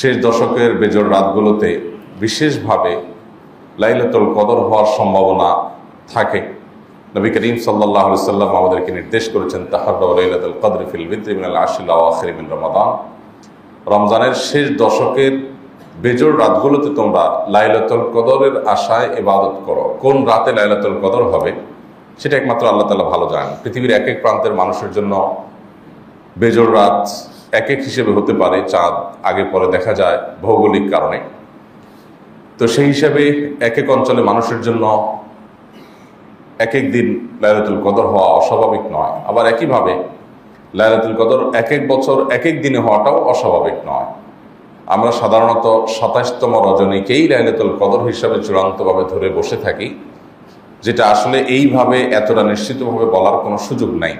শেষ দশকের বেজোড় রাতগুলোতে বিশেষভাবে লাইলাতুল কদর হওয়ার সম্ভাবনা থাকে। নবী করিম সাল্লাল্লাহু আলাইহি সাল্লাম আমাদেরকে নির্দেশ করেছেন, তাহাররাউ লাইলাতুল কদর ফিল বিদরি মিনাল আশরিল আওয়াখির মিন রমাদান। রমজানের শেষ দশকের বেজোড় রাতগুলোতে তোমরা লাইলাতুল কদরের আশায় ইবাদত করো। কোন রাতে লাইলাতুল কদর হবে সেটা একমাত্র আল্লাহ তাআলা ভালো জানেন। পৃথিবীর এক এক প্রান্তের মানুষের জন্য বেজোড় রাত এক এক হিসেবে হতে পারে, চাঁদ আগে পরে দেখা যায় ভৌগোলিক কারণে। তো সেই হিসাবে এক এক অঞ্চলে মানুষের জন্য এক এক দিন লাইলাতুল কদর হওয়া অস্বাভাবিক নয়, আবার একইভাবে লাইলাতুল কদর এক এক বছর এক এক দিনে হওয়াটাও অস্বাভাবিক নয়। আমরা সাধারণত ২৭তম রজনীকেই লাইলাতুল কদর হিসাবে চূড়ান্তভাবে ধরে বসে থাকি, যেটা আসলে এইভাবে এতটা নিশ্চিতভাবে বলার কোনো সুযোগ নাই।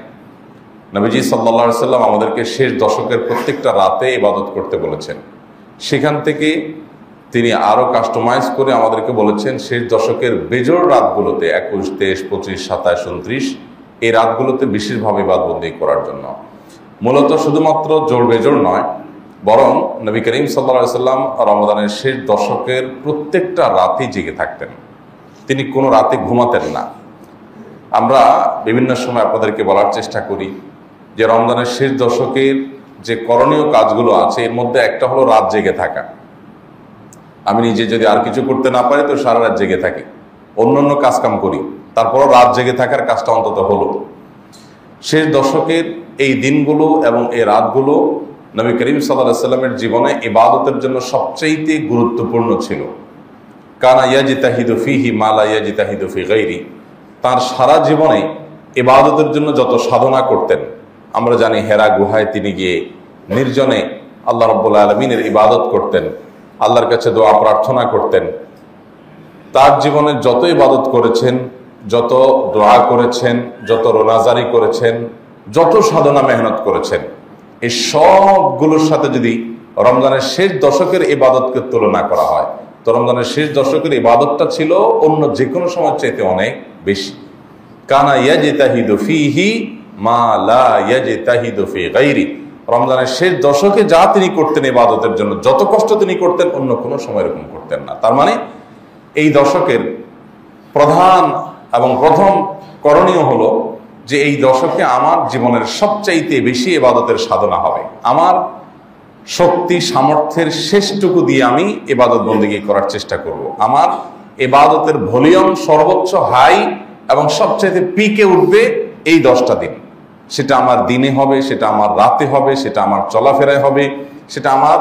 নবীজি সাল্লাল্লাহু আলাইহি সাল্লাম আমাদেরকে শেষ দশকের প্রত্যেকটা রাতে ইবাদত করতে বলেছেন। সেখান থেকে তিনি আরও কাস্টমাইজ করে আমাদেরকে বলেছেন শেষ দশকের বেজোড় রাতগুলোতে ২১, ২৩, ২৫, ২৭, ২৯ এই রাতগুলোতে বিশেষভাবে ইবাদতবন্দি করার জন্য। মূলত শুধুমাত্র জোড় বেজোড় নয়, বরং নবী করিম সাল্লাল্লাহু আলাইহি সাল্লাম রমজানের শেষ দশকের প্রত্যেকটা রাতেই জেগে থাকতেন। তিনি কোনো রাতে ঘুমাতেন না। আমরা বিভিন্ন সময় আপনাদেরকে বলার চেষ্টা করি যে রমজানের শেষ দশকের যে করণীয় কাজগুলো আছে এর মধ্যে একটা হলো রাত জেগে থাকা। আমি নিজে যদি আর কিছু করতে না পারি তো সারা রাত জেগে থাকি, অন্য কাজকাম করি, তারপরও রাত জেগে থাকার কাজটা অন্তত হলো। শেষ দশকের এই দিনগুলো এবং এই রাতগুলো নবী করিম সাল্লাল্লাহু আলাইহি সাল্লামের জীবনে ইবাদতের জন্য সবচেয়ে গুরুত্বপূর্ণ ছিল। কানা ইয়াজতাহিদু ফীহি মা লা ইয়াজতাহিদু ফী গায়রি। তার সারা জীবনে ইবাদতের জন্য যত সাধনা করতেন, আমরা জানি হেরা গুহায় তিনি গিয়ে নির্জনে আল্লাহ রাব্বুল আলামিনের ইবাদত করতেন, আল্লাহর কাছে দোয়া প্রার্থনা করতেন। তার জীবনে যত ইবাদত করেছেন, যত দোয়া করেছেন, যত রোনাজারি করেছেন, যত সাধনা মেহনত করেছেন, এই সবগুলোর সাথে যদি রমজানের শেষ দশকের ইবাদতকে তুলনা করা হয় তো রমজানের শেষ দশকের ইবাদতটা ছিল অন্য যে কোনো সময়ের চাইতে অনেক বেশি। কানা ইয়াজতাহিদু ফীহি মা লা ইয়াজতাহিদু ফী গায়রি। রমজানের শেষ দশকে যা তিনি করতেন ইবাদতের জন্য, যত কষ্ট তিনি করতেন, অন্য কোনো সময় এরকম করতেন না। তার মানে এই দশকের প্রধান এবং প্রথম করণীয় হলো যে এই দশকে আমার জীবনের সবচাইতে বেশি ইবাদতের সাধনা হবে। আমার শক্তি সামর্থ্যের শেষটুকু দিয়ে আমি ইবাদত বন্দেগী করার চেষ্টা করব। আমার ইবাদতের ভলিউম সর্বোচ্চ হাই এবং সবচাইতে পিকে উঠবে এই 10টা দিন। সেটা আমার দিনে হবে, সেটা আমার রাতে হবে, সেটা আমার চলাফেরায় হবে, সেটা আমার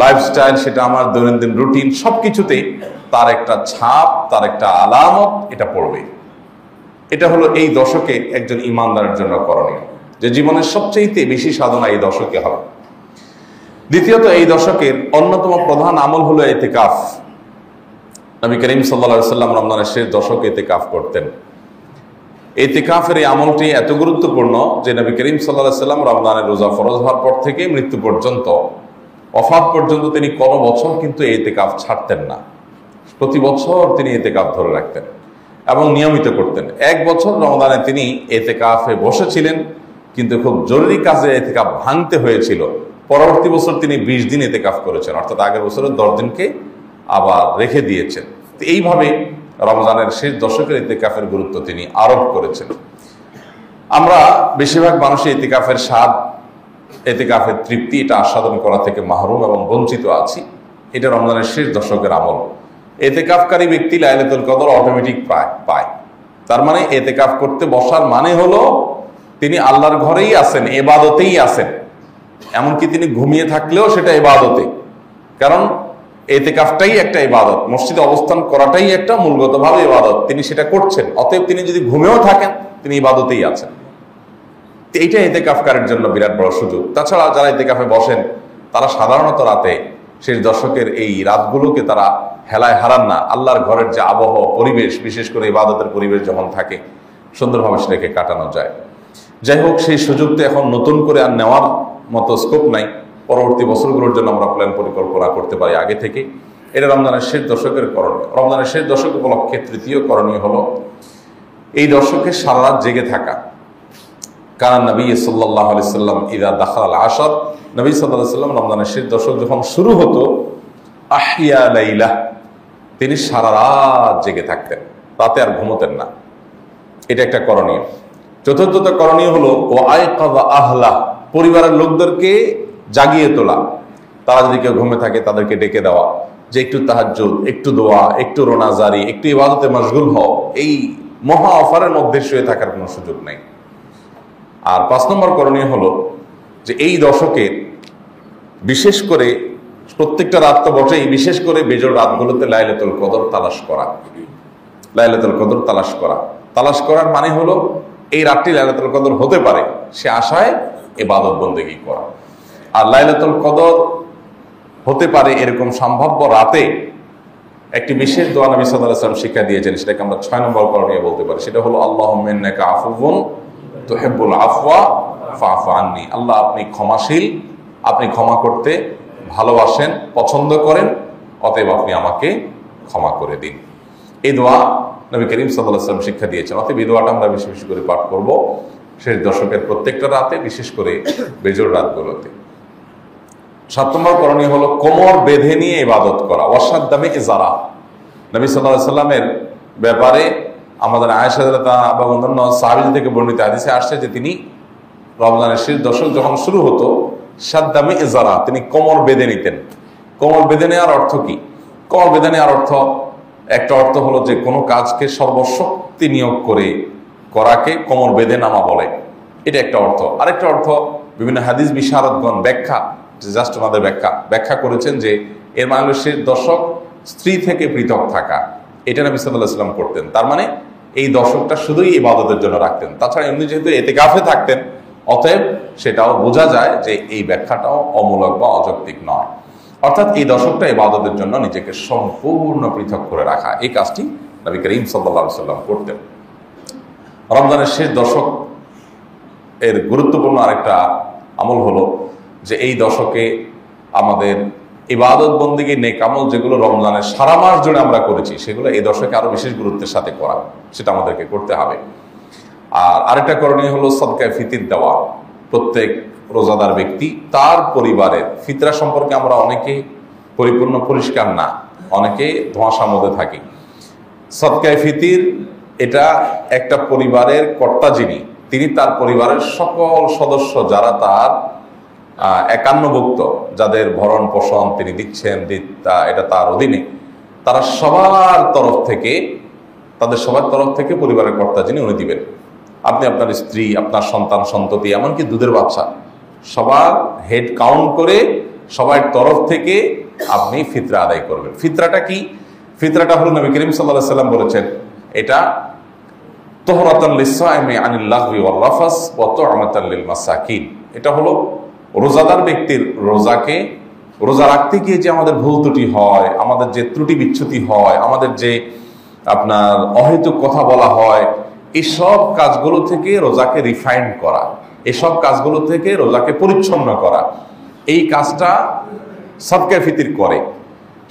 লাইফস্টাইল, সেটা আমার দৈনন্দিন রুটিন, সব কিছুতেই তার একটা ছাপ, তার একটা আলামত এটা পড়বে। এটা হলো এই দশকে একজন ইমানদারের জন্য করণীয়, যে জীবনের সবচেয়ে বেশি সাধনা এই দশকে হবে। দ্বিতীয়ত, এই দশকের অন্যতম প্রধান আমল হলো ইতিকাফ। নবী করিম সাল্লাল্লাহু আলাইহি সাল্লাম রমজানের শেষ দশকে ইতিকাফ করতেন। ইতিকাফের এই আমলটি এত গুরুত্বপূর্ণ যে নবী করিম সাল্লাল্লাহু আলাইহি সাল্লাম রমজানের রোজা ফরজ হওয়ার পর থেকে মৃত্যু পর্যন্ত, ওফাত পর্যন্ত তিনি কোনো বছর কিন্তু ইতিকাফ ছাড়তেন না। প্রতি বছর তিনি ইতিকাফ ধরে রাখতেন এবং নিয়মিত করতেন। এক বছর রমজানে তিনি ইতিকাফে বসেছিলেন, কিন্তু খুব জরুরি কাজে ইতিকাফ ভাঙতে হয়েছিল। পরবর্তী বছর তিনি 20 দিন ইতিকাফ করেছেন, অর্থাৎ আগের বছরের 10 দিনকে আবার রেখে দিয়েছেন। তো এইভাবে রমজানের শেষ দশকের ইতিকাফের গুরুত্ব তিনি আরোপ করেছেন। আমরা বেশিরভাগ মানুষই ইতিকাফের স্বাদ, ইতিকাফের তৃপ্তি এটা আস্বাদন করা থেকে মাহরুম এবং বঞ্চিত আছি। এটা রমজানের শেষ দশকের আমল। ইতিকাফকারী ব্যক্তি লাইলাতুল কদর অটোমেটিক পায়। তার মানে ইতিকাফ করতে বসার মানে হলো তিনি আল্লাহর ঘরেই আছেন, ইবাদতেই আছেন। এমনকি তিনি ঘুমিয়ে থাকলেও সেটা ইবাদতে, কারণ ইতিকাফটাই একটা ইবাদত, মসজিদে অবস্থান করাটাই একটা মূলগতভাবে ইবাদত। তিনি সেটা করছেন, অতএব তিনি যদি ঘুমেও থাকেন তিনি ইবাদতেই আছেন। এইটা ইতিকাফকারীর জন্য বিরাট বড় সুযোগ। তাছাড়া যারা ইতিকাফে বসেন তারা সাধারণত রাতে, শেষ দশকের এই রাতগুলোকে তারা হেলায় হারান না। আল্লাহর ঘরের যে আবহাওয়া, পরিবেশ, বিশেষ করে ইবাদতের পরিবেশ যখন থাকে, সুন্দরভাবে সেটাকে কাটানো যায়। যাই হোক, সেই সুযোগটা এখন নতুন করে আর নেওয়ার মতো স্কোপ নাই। পরবর্তী বছরগুলোর জন্য আমরা প্ল্যান পরিকল্পনা করতে পারি আগে থেকে। এটা রমজানের শেষ দশকের করণীয়। রমজানের শেষ দশক উপলক্ষে তৃতীয় করণীয় হলো এই দশকে সারা রাত জেগে থাকা। কারণ নবী সাল্লাল্লাহু আলাইহি সাল্লাম ইযা দাখাল আশর, নবী সাল্লাল্লাহু আলাইহি সাল্লাম রমজানের শেষ দশক যখন শুরু হতো, আহিয়া লাইলা, তিনি সারা রাত জেগে থাকতেন, রাতে আর ঘুমোতেন না। এটা একটা করণীয়। চতুর্থত করণীয় হলো ও আয়কাযা আহলা, পরিবারের লোকদেরকে জাগিয়ে তোলা। তারা যদি কেউ ঘুমে থাকে তাদেরকে ডেকে দেওয়া, যে একটু তাহাজ্জুদ, একটু দোয়া, একটু রোনাজারি, একটু ইবাদতে মশগুল হও। এই মহা অফারের মধ্যে শুয়ে থাকার কোনো সুযোগ নেই। আর 5 নম্বর করণীয় হলো যে এই দশকে বিশেষ করে প্রত্যেকটা রাত তো বটেই, বিশেষ করে বেজোড় রাতগুলোতে লাইলাতুল কদর তালাশ করা। লাইলাতুল কদর তালাশ করা, তালাশ করার মানে হলো এই রাতটি লাইলাতুল কদর হতে পারে সে আশায় ইবাদত বন্দেগী করা। আর লাইলাতুল কদর হতে পারে এরকম সম্ভাব্য রাতে একটি বিশেষ দোয়া নবী সাল্লাল্লাহু আলাইহি ওয়াসাল্লাম শিক্ষা দিয়েছেন, সেটাকে আমরা 6 নম্বর করণীয় বলতে পারি। সেটা হলো আল্লাহুম্মা ইন্নাকা আফুউন তুহিব্বুল আফওয়া ফাআফু আন্নী। আল্লাহ, আপনি ক্ষমাশীল, আপনি ক্ষমা করতে ভালোবাসেন, পছন্দ করেন, অতএব আপনি আমাকে ক্ষমা করে দিন। এই দোয়া নবী করিম সাল্লাল্লাহু আলাইহি ওয়াসাল্লাম শিক্ষা দিয়েছেন। অতএব এই দোয়াটা আমরা বেশি বেশি করে পাঠ করব শেষ দশকের প্রত্যেকটা রাতে, বিশেষ করে বেজোড় রাতগুলোতে। 7 নম্বর করণীয় হলো কোমর বেঁধে নিয়ে ইবাদত করা। ওয়াসাদ্দামে ইজারা, নবী সাল্লাল্লাহু আলাইহি ওয়াসাল্লামের ব্যাপারে আমাদের আয়েশা রাদিয়াল্লাহু আনহা বা অন্যান্য সাহাবী থেকে বর্ণিত হাদিসে আসছে যে তিনি রমজানের শেষ দশক যখন শুরু হতো, সাদ্দামে ইজারা, তিনি কোমর বেঁধে নিতেন। কোমর বেঁধে নেওয়ার অর্থ কি? কোমর বেঁধে নেওয়ার অর্থ, একটা অর্থ হলো যে কোনো কাজকে সর্বশক্তি নিয়োগ করে করাকে কোমর বেঁধে নামা বলে, এটা একটা অর্থ। আরেকটা অর্থ বিভিন্ন হাদিস বিশারদগণ ব্যাখ্যা, জাস্ট ওনাদের ব্যাখ্যা করেছেন যে এর মানে হলো শেষ দশক স্ত্রী থেকে পৃথক থাকা। এটা নবী সাল্লাল্লাহু আলাইহি ওয়াসাল্লাম করতেন। তার মানে এই দশকটা শুধুই ইবাদতের জন্য রাখতেন। তাছাড়া এমনি যেহেতু ইতিকাফে থাকতেন, অতএব সেটাও বোঝা যায় যে এই ব্যাখ্যাটাও অমূলক বা অযৌক্তিক নয়। অর্থাৎ এই দশকটা ইবাদতের জন্য নিজেকে সম্পূর্ণ পৃথক করে রাখা, এই কাজটি নবী করিম সাল্লাল্লাহু আলাইহি ওয়াসাল্লাম করতেন। রমজানের শেষ দশক এর গুরুত্বপূর্ণ আরেকটা আমল হলো যে এই দশকে আমাদের ইবাদত বন্দেগী নেক আমল যেগুলো রমজানের সারা মাস জুড়ে আমরা করেছি, সেগুলো এই দশকে আরো বিশেষ গুরুত্বের সাথে করা, সেটা আমাদেরকে করতে হবে। আর আরেকটা করণীয় হলো সদকায়ে ফিতির দেওয়া। প্রত্যেক রোজাদার ব্যক্তি তার পরিবারের ফিতরা সম্পর্কে আমরা অনেকে পরিপূর্ণ পরিষ্কার না, অনেকে ধোঁয়াশার মধ্যে থাকি। সদকায়ে ফিতির এটা একটা পরিবারের কর্তা যিনি, তিনি তার পরিবারের সকল সদস্য যারা তার একান্নভুক্ত, যাদের ভরণ পোষণ তিনি দিচ্ছেন, এটা তার অধীনে, তারা সবার তরফ থেকে, তাদের সবার তরফ থেকে পরিবারের কর্তা যিনি উনি দিবেন। আপনি আপনার স্ত্রী, আপনার সন্তান সন্ততি, এমনকি দুধের বাচ্চা, সবার হেড কাউন্ট করে সবার তরফ থেকে আপনি ফিতরা আদায় করবেন। ফিতরাটা কি? ফিতরাটা হলো নবী করিম সাল্লাল্লাহু আলাইহি ওয়াসাল্লাম বলেছেন, এটা তুহরাতান লিস-সাইমি আনিল লাগবি ওয়ার রাফাস ওয়া তু'মাতান লিল মাসাকিন। এটা হলো রোজাদার ব্যক্তির রোজা রাখতে গিয়ে যে আমাদের ভুল ত্রুটি হয়, আমাদের যে ত্রুটি বিচ্যুতি হয়, আমাদের যে আপনার অহেতুক কথা বলা হয়, এইসব কাজগুলো থেকে রোজাকে রিফাইন্ড করা, এসব কাজগুলো থেকে রোজাকে পরিচ্ছন্ন করা, এই কাজটা সদকায়ে ফিতির করে,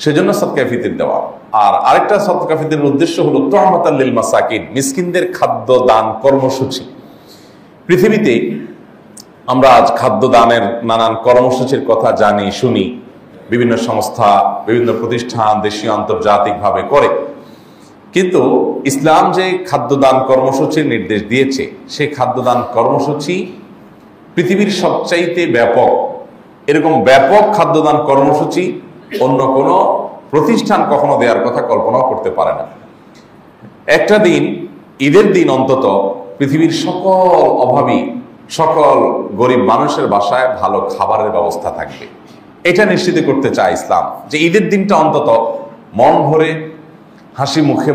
সেজন্য সদকায়ে ফিতির দেওয়া। আর আরেকটা সদকায়ে ফিতিরের উদ্দেশ্য হলো তু'মাতান লিল মাসাকিন, মিসকিনদের খাদ্য দান কর্মসূচি। পৃথিবীতে আমরা আজ খাদ্য দানের নানান কর্মসূচির কথা জানি, শুনি, বিভিন্ন সংস্থা, বিভিন্ন প্রতিষ্ঠান দেশীয় আন্তর্জাতিকভাবে করে। কিন্তু ইসলাম যে খাদ্যদান কর্মসূচির নির্দেশ দিয়েছে, সেই খাদ্যদান কর্মসূচি পৃথিবীর সবচাইতে ব্যাপক। এরকম ব্যাপক খাদ্যদান কর্মসূচি অন্য কোনো প্রতিষ্ঠান কখনো দেওয়ার কথা কল্পনাও করতে পারে না। একটা দিন, ঈদের দিন অন্তত, পৃথিবীর সকল অভাবী, সকল গরিব মানুষের বাসায় ভালো খাবারের ব্যবস্থা থাকবে, এটা নিশ্চিত করতে চায় ইসলাম। যে ঈদের দিনটা অন্তত মন ভরে হাসি মুখে